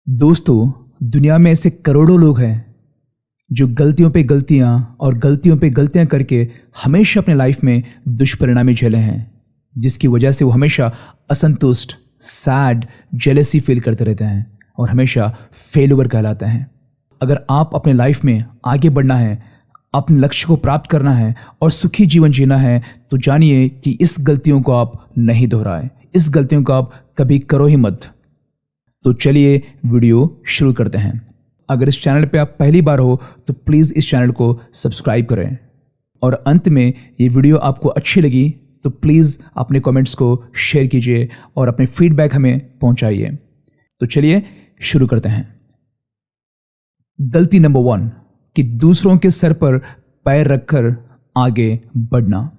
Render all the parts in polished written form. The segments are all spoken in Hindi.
दोस्तों, दुनिया में ऐसे करोड़ों लोग हैं जो गलतियों पे गलतियां और गलतियों पे गलतियां करके हमेशा अपने लाइफ में दुष्परिणामी झेले हैं, जिसकी वजह से वो हमेशा असंतुष्ट, सैड, जेलसी फील करते रहते हैं और हमेशा फेल्यूर कहलाते हैं। अगर आप अपने लाइफ में आगे बढ़ना है, अपने लक्ष्य को प्राप्त करना है और सुखी जीवन जीना है, तो जानिए कि इस गलतियों को आप नहीं दोहराएं, इस गलतियों को आप कभी करो ही मत। तो चलिए वीडियो शुरू करते हैं। अगर इस चैनल पे आप पहली बार हो तो प्लीज़ इस चैनल को सब्सक्राइब करें और अंत में ये वीडियो आपको अच्छी लगी तो प्लीज़ अपने कमेंट्स को शेयर कीजिए और अपने फीडबैक हमें पहुंचाइए। तो चलिए शुरू करते हैं। गलती नंबर 1 कि दूसरों के सर पर पैर रखकर आगे बढ़ना।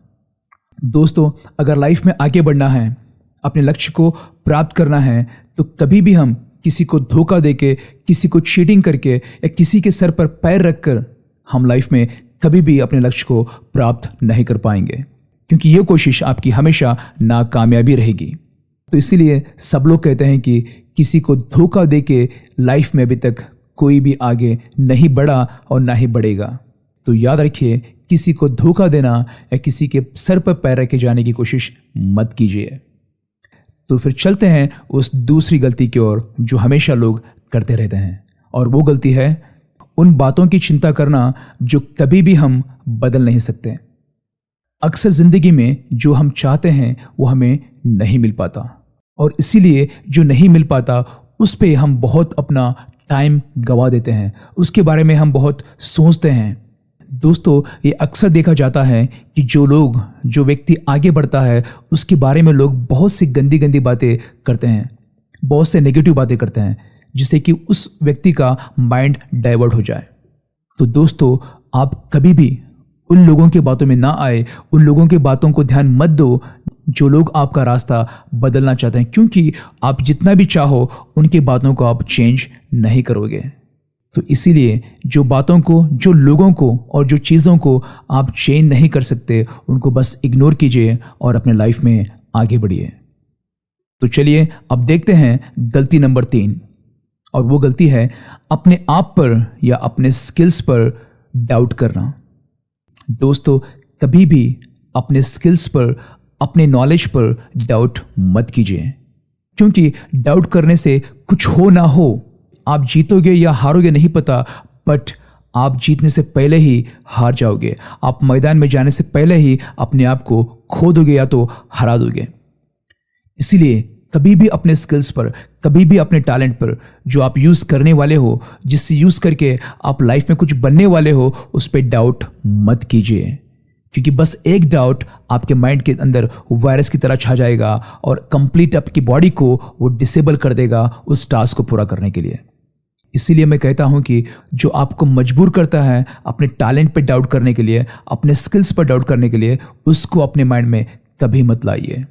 दोस्तों, अगर लाइफ में आगे बढ़ना है, अपने लक्ष्य को प्राप्त करना है, तो कभी भी हम किसी को धोखा देके, किसी को चीटिंग करके या किसी के सर पर पैर रखकर हम लाइफ में कभी भी अपने लक्ष्य को प्राप्त नहीं कर पाएंगे, क्योंकि ये कोशिश आपकी हमेशा नाकामयाबी रहेगी। तो इसीलिए सब लोग कहते हैं कि किसी को धोखा देके लाइफ में अभी तक कोई भी आगे नहीं बढ़ा और ना ही बढ़ेगा। तो याद रखिए, किसी को धोखा देना या किसी के सर पर पैर रखे जाने की कोशिश मत कीजिए। तो फिर चलते हैं उस दूसरी गलती की ओर जो हमेशा लोग करते रहते हैं, और वो गलती है उन बातों की चिंता करना जो कभी भी हम बदल नहीं सकते। अक्सर जिंदगी में जो हम चाहते हैं वो हमें नहीं मिल पाता, और इसीलिए जो नहीं मिल पाता उस पे हम बहुत अपना टाइम गवा देते हैं, उसके बारे में हम बहुत सोचते हैं। दोस्तों, ये अक्सर देखा जाता है कि जो व्यक्ति आगे बढ़ता है उसके बारे में लोग बहुत सी गंदी गंदी बातें करते हैं, बहुत से नेगेटिव बातें करते हैं, जिससे कि उस व्यक्ति का माइंड डाइवर्ट हो जाए। तो दोस्तों, आप कभी भी उन लोगों की बातों में ना आए, उन लोगों की बातों को ध्यान मत दो जो लोग आपका रास्ता बदलना चाहते हैं, क्योंकि आप जितना भी चाहो उनकी बातों को आप चेंज नहीं करोगे। तो इसीलिए जो बातों को, जो लोगों को और जो चीज़ों को आप चेंज नहीं कर सकते, उनको बस इग्नोर कीजिए और अपने लाइफ में आगे बढ़िए। तो चलिए अब देखते हैं गलती नंबर 3, और वो गलती है अपने आप पर या अपने स्किल्स पर डाउट करना। दोस्तों, कभी भी अपने स्किल्स पर, अपने नॉलेज पर डाउट मत कीजिए, क्योंकि डाउट करने से कुछ हो ना हो, आप जीतोगे या हारोगे नहीं पता, बट आप जीतने से पहले ही हार जाओगे। आप मैदान में जाने से पहले ही अपने आप को खो दोगे या तो हरा दोगे। इसीलिए कभी भी अपने स्किल्स पर, कभी भी अपने टैलेंट पर जो आप यूज़ करने वाले हो, जिससे यूज़ करके आप लाइफ में कुछ बनने वाले हो, उस पर डाउट मत कीजिए, क्योंकि बस एक डाउट आपके माइंड के अंदर वायरस की तरह छा जाएगा और कंप्लीट आपकी बॉडी को वो डिसेबल कर देगा उस टास्क को पूरा करने के लिए। इसीलिए मैं कहता हूं कि जो आपको मजबूर करता है अपने टैलेंट पे डाउट करने के लिए, अपने स्किल्स पर डाउट करने के लिए, उसको अपने माइंड में कभी मत लाइए।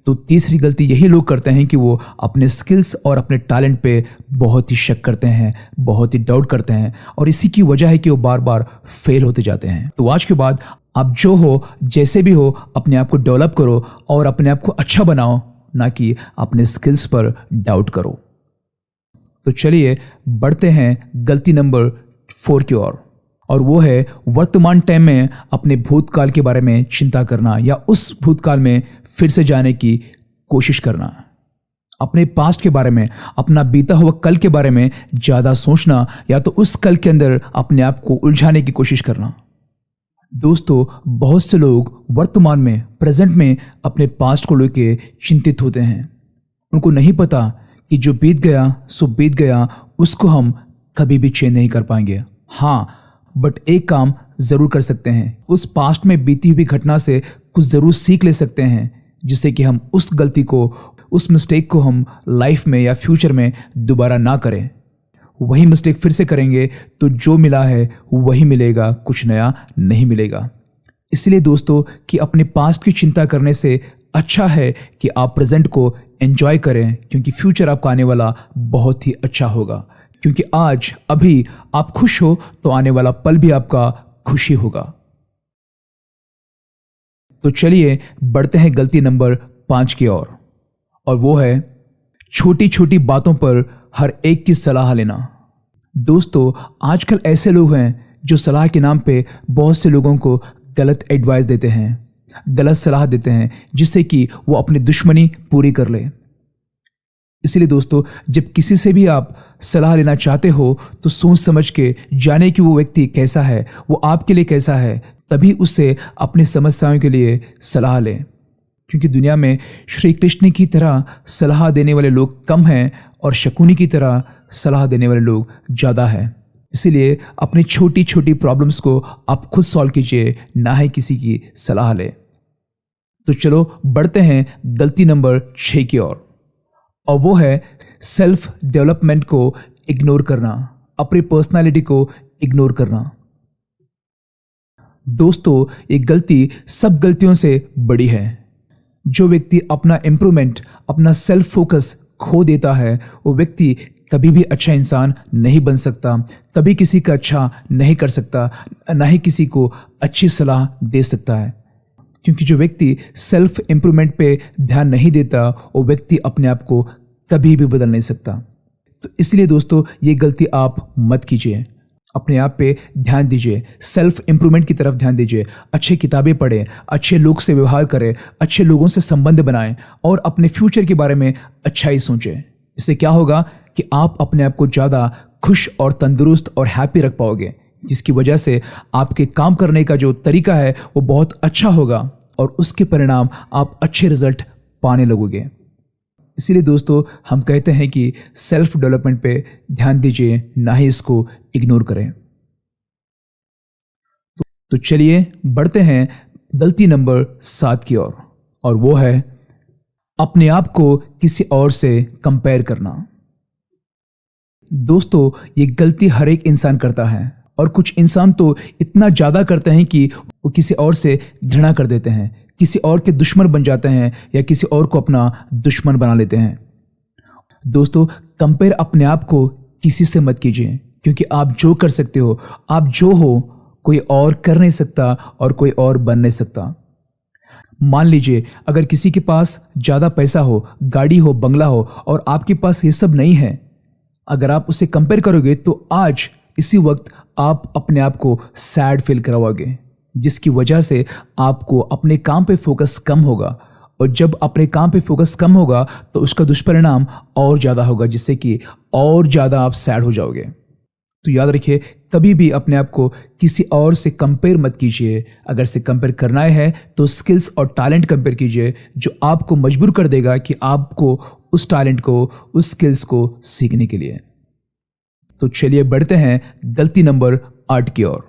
तो तीसरी गलती यही लोग करते हैं कि वो अपने स्किल्स और अपने टैलेंट पे बहुत ही शक करते हैं, बहुत ही डाउट करते हैं, और इसी की वजह है कि वो बार बार फेल होते जाते हैं। तो आज के बाद आप जो हो, जैसे भी हो, अपने आप को डेवलप करो और अपने आप को अच्छा बनाओ, ना कि अपने स्किल्स पर डाउट करो। तो चलिए बढ़ते हैं गलती नंबर 4 की ओर, और वो है वर्तमान टाइम में अपने भूतकाल के बारे में चिंता करना या उस भूतकाल में फिर से जाने की कोशिश करना। अपने पास्ट के बारे में, अपना बीता हुआ कल के बारे में ज़्यादा सोचना या तो उस कल के अंदर अपने आप को उलझाने की कोशिश करना। दोस्तों, बहुत से लोग वर्तमान में, प्रेजेंट में अपने पास्ट को लेकर चिंतित होते हैं। उनको नहीं पता कि जो बीत गया सो बीत गया, उसको हम कभी भी चेंज नहीं कर पाएंगे। हाँ, बट एक काम ज़रूर कर सकते हैं, उस पास्ट में बीती हुई घटना से कुछ ज़रूर सीख ले सकते हैं, जिससे कि हम उस गलती को, उस मिस्टेक को हम लाइफ में या फ्यूचर में दोबारा ना करें। वही मिस्टेक फिर से करेंगे तो जो मिला है वही मिलेगा, कुछ नया नहीं मिलेगा। इसलिए दोस्तों, कि अपने पास्ट की चिंता करने से अच्छा है कि आप प्रेजेंट को एंजॉय करें, क्योंकि फ्यूचर आपका आने वाला बहुत ही अच्छा होगा। क्योंकि आज अभी आप खुश हो तो आने वाला पल भी आपका खुशी होगा। तो चलिए बढ़ते हैं गलती नंबर 5 की ओर, और वो है छोटी छोटी बातों पर हर एक की सलाह लेना। दोस्तों, आजकल ऐसे लोग हैं जो सलाह के नाम पे बहुत से लोगों को गलत एडवाइस देते हैं, गलत सलाह देते हैं, जिससे कि वो अपनी दुश्मनी पूरी कर ले। इसलिए दोस्तों, जब किसी से भी आप सलाह लेना चाहते हो तो सोच समझ के जाने कि वो व्यक्ति कैसा है, वो आपके लिए कैसा है, तभी उससे अपनी समस्याओं के लिए सलाह लें। क्योंकि दुनिया में श्री कृष्ण की तरह सलाह देने वाले लोग कम हैं और शकुनी की तरह सलाह देने वाले लोग ज़्यादा हैं। इसीलिए अपनी छोटी छोटी प्रॉब्लम्स को आप खुद सॉल्व कीजिए, ना ही किसी की सलाह लें। तो चलो बढ़ते हैं गलती नंबर 6 की ओर, और वो है सेल्फ डेवलपमेंट को इग्नोर करना, अपनी पर्सनालिटी को इग्नोर करना। दोस्तों, ये गलती सब गलतियों से बड़ी है। जो व्यक्ति अपना इम्प्रूवमेंट, अपना सेल्फ फोकस खो देता है, वो व्यक्ति कभी भी अच्छा इंसान नहीं बन सकता, कभी किसी का अच्छा नहीं कर सकता, ना ही किसी को अच्छी सलाह दे सकता है। क्योंकि जो व्यक्ति सेल्फ इम्प्रूवमेंट पे ध्यान नहीं देता, वो व्यक्ति अपने आप को कभी भी बदल नहीं सकता। तो इसलिए दोस्तों, ये गलती आप मत कीजिए। अपने आप पे ध्यान दीजिए, सेल्फ इम्प्रूवमेंट की तरफ ध्यान दीजिए, अच्छी किताबें पढ़ें, अच्छे लोग से व्यवहार करें, अच्छे लोगों से संबंध बनाएं और अपने फ्यूचर के बारे में अच्छा ही सोचें। इससे क्या होगा कि आप अपने आप को ज़्यादा खुश और तंदुरुस्त और हैप्पी रख पाओगे, जिसकी वजह से आपके काम करने का जो तरीका है वो बहुत अच्छा होगा और उसके परिणाम आप अच्छे रिजल्ट पाने लगोगे। इसीलिए दोस्तों, हम कहते हैं कि सेल्फ डेवलपमेंट पे ध्यान दीजिए, ना ही इसको इग्नोर करें। तो चलिए बढ़ते हैं गलती नंबर 7 की ओर, और वो है अपने आप को किसी और से कंपेयर करना। दोस्तों, ये गलती हर एक इंसान करता है, और कुछ इंसान तो इतना ज़्यादा करते हैं कि वो किसी और से घृणा कर देते हैं, किसी और के दुश्मन बन जाते हैं या किसी और को अपना दुश्मन बना लेते हैं। दोस्तों, कंपेयर अपने आप को किसी से मत कीजिए, क्योंकि आप जो कर सकते हो, आप जो हो, कोई और कर नहीं सकता और कोई और बन नहीं सकता। मान लीजिए अगर किसी के पास ज़्यादा पैसा हो, गाड़ी हो, बंगला हो, और आपके पास ये सब नहीं है, अगर आप उससे कंपेयर करोगे तो आज इसी वक्त आप अपने आप को सैड फील करवाओगे, जिसकी वजह से आपको अपने काम पे फोकस कम होगा, और जब अपने काम पे फोकस कम होगा तो उसका दुष्परिणाम और ज़्यादा होगा, जिससे कि और ज़्यादा आप सैड हो जाओगे। तो याद रखिए, कभी भी अपने आप को किसी और से कंपेयर मत कीजिए। अगर से कंपेयर करना है तो स्किल्स और टैलेंट कंपेयर कीजिए, जो आपको मजबूर कर देगा कि आपको उस टैलेंट को, उस स्किल्स को सीखने के लिए। तो चलिए बढ़ते हैं गलती नंबर 8 की ओर,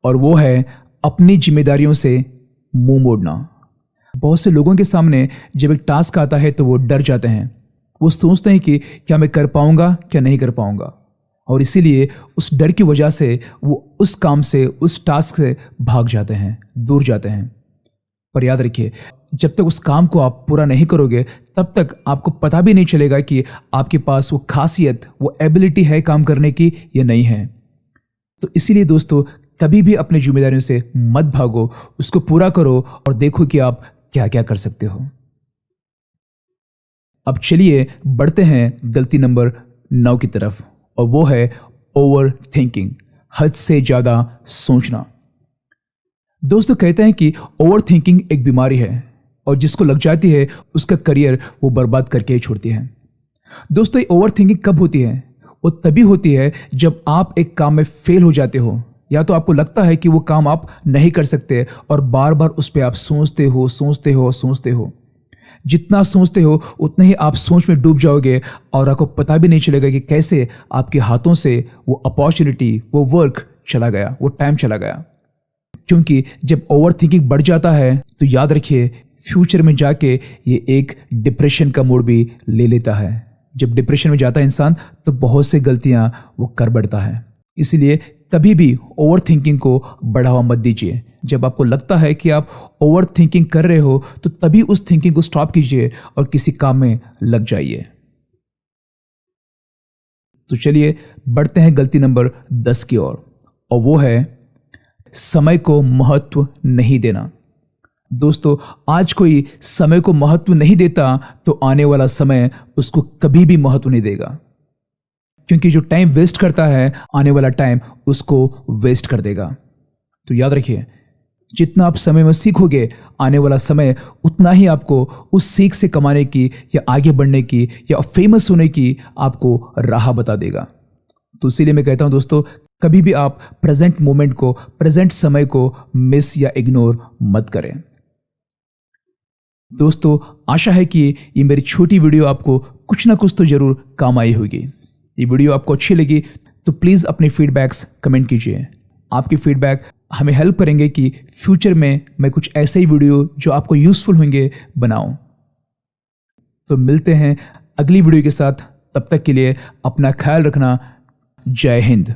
और वो है अपनी जिम्मेदारियों से मुंह मोड़ना। बहुत से लोगों के सामने जब एक टास्क आता है तो वो डर जाते हैं, वो सोचते हैं कि क्या मैं कर पाऊंगा, क्या नहीं कर पाऊंगा, और इसीलिए उस डर की वजह से वो उस काम से, उस टास्क से भाग जाते हैं, दूर जाते हैं। पर याद रखिए, जब तक उस काम को आप पूरा नहीं करोगे तब तक आपको पता भी नहीं चलेगा कि आपके पास वो खासियत, वो एबिलिटी है काम करने की या नहीं है। तो इसीलिए दोस्तों, कभी भी अपनी जिम्मेदारियों से मत भागो, उसको पूरा करो और देखो कि आप क्या क्या कर सकते हो। अब चलिए बढ़ते हैं गलती नंबर 9 की तरफ, और वो है ओवर थिंकिंग, हद से ज़्यादा सोचना। दोस्तों, कहते हैं कि ओवर थिंकिंग एक बीमारी है, और जिसको लग जाती है उसका करियर वो बर्बाद करके ही छोड़ती है। दोस्तों, ये ओवर थिंकिंग कब होती है? वो तभी होती है जब आप एक काम में फेल हो जाते हो, या तो आपको लगता है कि वो काम आप नहीं कर सकते और बार बार उस पर आप सोचते हो, सोचते हो, सोचते हो। जितना सोचते हो उतना ही आप सोच में डूब जाओगे, और आपको पता भी नहीं चलेगा कि कैसे आपके हाथों से वो अपॉर्चुनिटी, वो वर्क चला गया, वो टाइम चला गया। क्योंकि जब ओवर थिंकिंग बढ़ जाता है तो याद रखिए, फ्यूचर में जाके ये एक डिप्रेशन का मोड़ भी ले लेता है। जब डिप्रेशन में जाता है इंसान तो बहुत से गलतियां वो कर बैठता है। इसलिए कभी भी ओवर थिंकिंग को बढ़ावा मत दीजिए। जब आपको लगता है कि आप ओवर थिंकिंग कर रहे हो तो तभी उस थिंकिंग को स्टॉप कीजिए और किसी काम में लग जाइए। तो चलिए बढ़ते हैं गलती नंबर 10 की ओर, और वो है समय को महत्व नहीं देना। दोस्तों, आज कोई समय को महत्व नहीं देता तो आने वाला समय उसको कभी भी महत्व नहीं देगा, क्योंकि जो टाइम वेस्ट करता है आने वाला टाइम उसको वेस्ट कर देगा। तो याद रखिए, जितना आप समय में सीखोगे आने वाला समय उतना ही आपको उस सीख से कमाने की या आगे बढ़ने की या फेमस होने की आपको राह बता देगा। तो इसीलिए मैं कहता हूं दोस्तों, कभी भी आप प्रेजेंट मोमेंट को, प्रेजेंट समय को मिस या इग्नोर मत करें। दोस्तों, आशा है कि ये मेरी छोटी वीडियो आपको कुछ ना कुछ तो जरूर काम आई होगी। ये वीडियो आपको अच्छी लगी तो प्लीज़ अपने फीडबैक्स कमेंट कीजिए। आपके फीडबैक हमें हेल्प करेंगे कि फ्यूचर में मैं कुछ ऐसे ही वीडियो जो आपको यूज़फुल होंगे बनाऊं। तो मिलते हैं अगली वीडियो के साथ, तब तक के लिए अपना ख्याल रखना। जय हिंद।